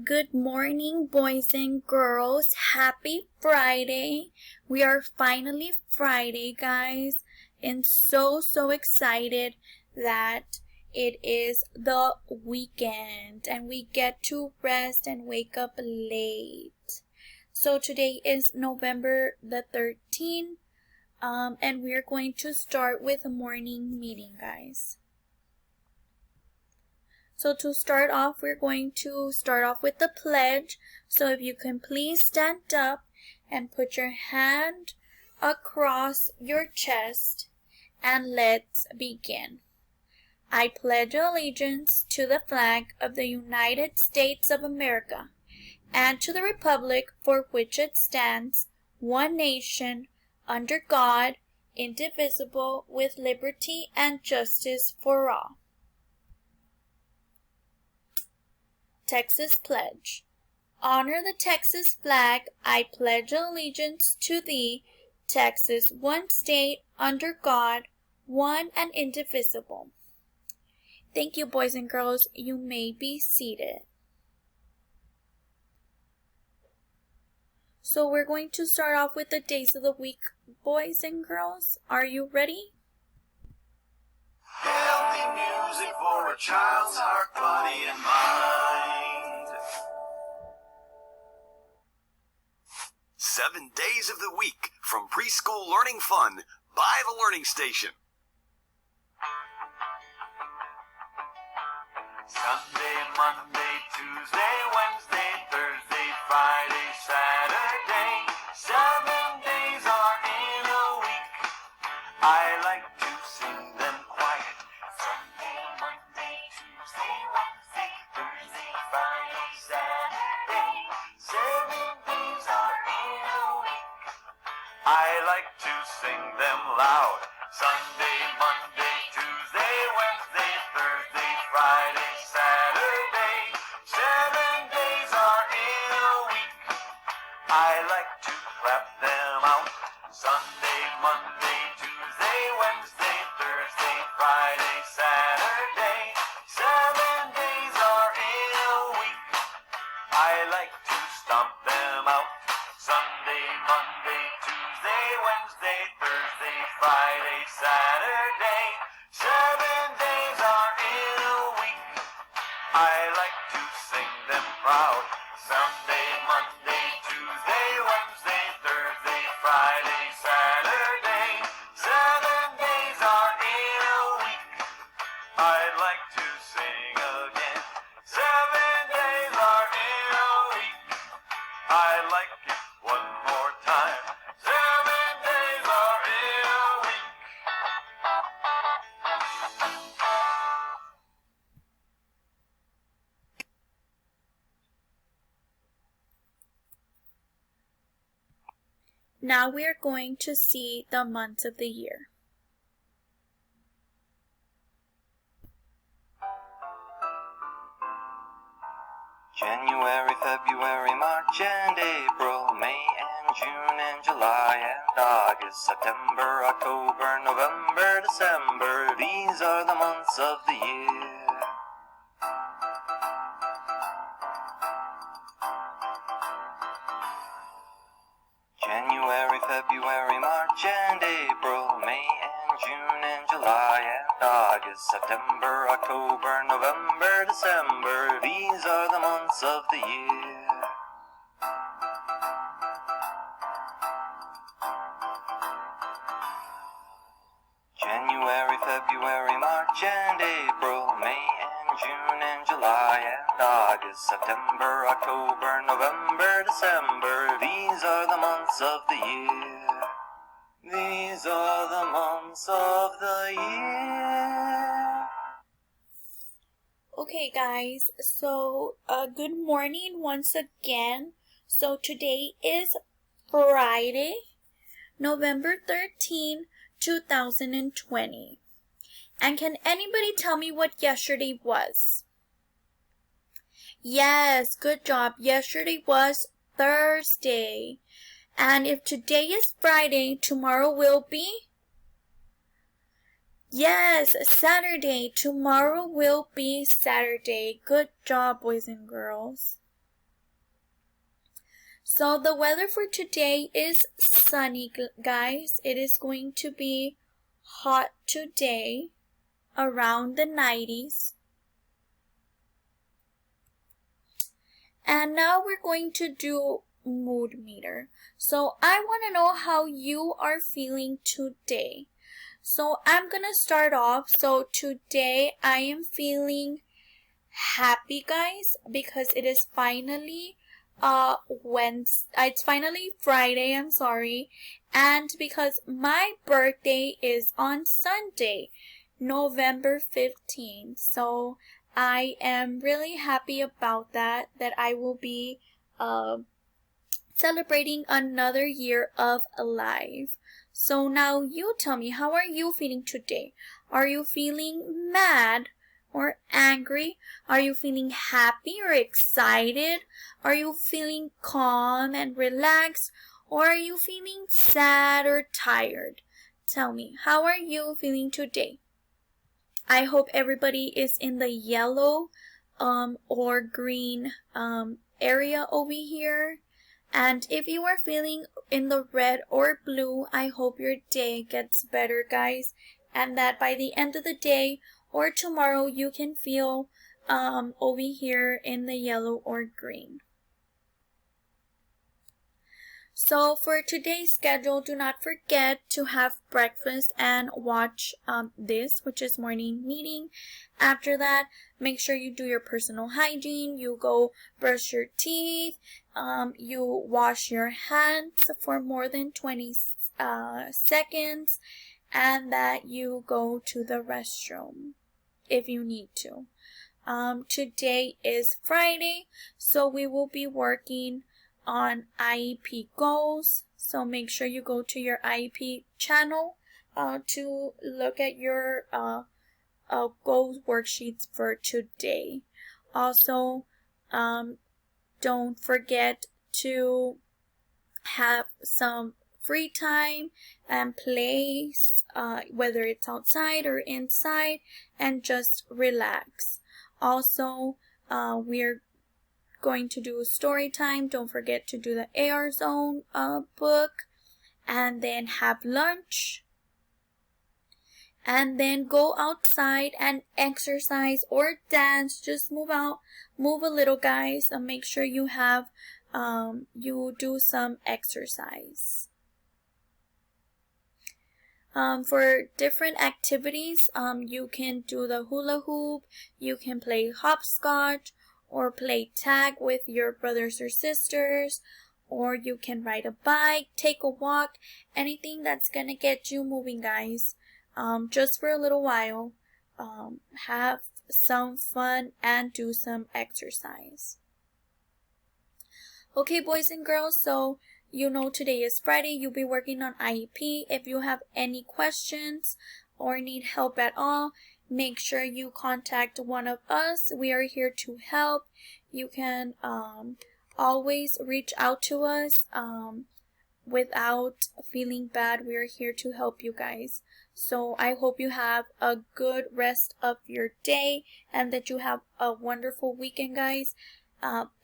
Good morning, boys and girls. Happy Friday. We are finally Friday, guys, and so excited that it is the weekend and we get to rest and wake up late. So today is November the 13th, and we're going to start with a morning meeting, guys. So to start off, we're going to start off with the pledge. So if you can please stand up and put your hand across your chest, and let's begin. I pledge allegiance to the flag of the United States of America and to the republic for which it stands, one nation, under God, indivisible, with liberty and justice for all. Texas Pledge. Honor the Texas flag. I pledge allegiance to thee, Texas, one state, under God, one and indivisible. Thank you, boys and girls. You may be seated. So we're going to start off with the days of the week, boys and girls. Are you ready? Healthy music for a child's heart, body, and mind. 7 days of the week from Preschool Learning Fun by the Learning Station. Sunday, Monday, Tuesday, Wednesday, Thursday, Friday, Saturday. 7 days are in a week. I like to sing them quiet. Sunday, Monday, Tuesday, Wednesday, Thursday, Friday, Saturday. 7 days are in a week. I like to sing them loud. Sunday, Monday, Tuesday, Wednesday, Thursday, Friday, Saturday. 7 days are in a week. I like to clap them out. Sunday, Monday, Tuesday, Wednesday, Thursday, Friday, Saturday. 7 days are in a week. I like to stomp them out. Sunday, Monday, Tuesday, Wednesday, Thursday, Friday, Saturday. 7 days are in a week. I like to sing them proud. Sunday, Monday, Tuesday, Wednesday, Thursday, Friday, Saturday. 7 days are in a week. I'd like to sing again. 7 days are in a week. I like it one more time. 7 days are in a week. Now we are going to see the months of the year. January, February, March and April, May and June and July and August, September, October, November, December. These are the months of the year. January, February, March and April, May and June and July and August, September, October, November, December. These are the months of the year. January, February, March and April, May and June and July and August, September, October, November, December. These are the months of the year. These are the months of the year. Okay, guys, so good morning once again. So today is Friday, November 13, 2020. And can anybody tell me what yesterday was? Yes, good job. Yesterday was Thursday. And if today is Friday, tomorrow will be? Yes, Saturday. Tomorrow will be Saturday. Good job, boys and girls. So the weather for today is sunny, guys. It is going to be hot today, around the 90s. And now we're going to do mood meter. So I want to know how you are feeling today. So I'm gonna start off. So today I am feeling happy, guys, because it is finally it's finally Friday, I'm sorry, and because my birthday is on Sunday, November 15th. So I am really happy about that I will be celebrating another year of life. So now you tell me, how are you feeling today? Are you feeling mad or angry? Are you feeling happy or excited? Are you feeling calm and relaxed? Or are you feeling sad or tired? Tell me, how are you feeling today? I hope everybody is in the yellow or green area over here. And if you are feeling in the red or blue, I hope your day gets better, guys, and that by the end of the day or tomorrow you can feel over here in the yellow or green. So for today's schedule, do not forget to have breakfast and watch this, which is morning meeting. After that, make sure you do your personal hygiene. You go brush your teeth. You wash your hands for more than 20 seconds. And that you go to the restroom if you need to. Today is Friday, so we will be working on IEP goals. So make sure you go to your IEP channel to look at your goals worksheets for today. Also, don't forget to have some free time and play, whether it's outside or inside, and just relax. Also, we're going to do story time. Don't forget to do the AR Zone book, and then have lunch, and then go outside and exercise or dance. Just move a little, guys, and make sure you have you do some exercise. For different activities, you can do the hula hoop, you can play hopscotch, or play tag with your brothers or sisters, or you can ride a bike, take a walk, anything that's gonna get you moving, guys. Just for a little while, have some fun and do some exercise. Okay, boys and girls, so you know today is Friday. You'll be working on IEP. If you have any questions or need help at all, make sure you contact one of us. We are here to help. You can always reach out to us without feeling bad. We are here to help you guys. So I hope you have a good rest of your day and that you have a wonderful weekend, guys.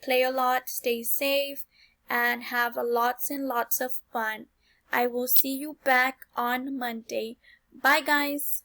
Play a lot, stay safe, and have lots and lots of fun. I will see you back on Monday. Bye, guys.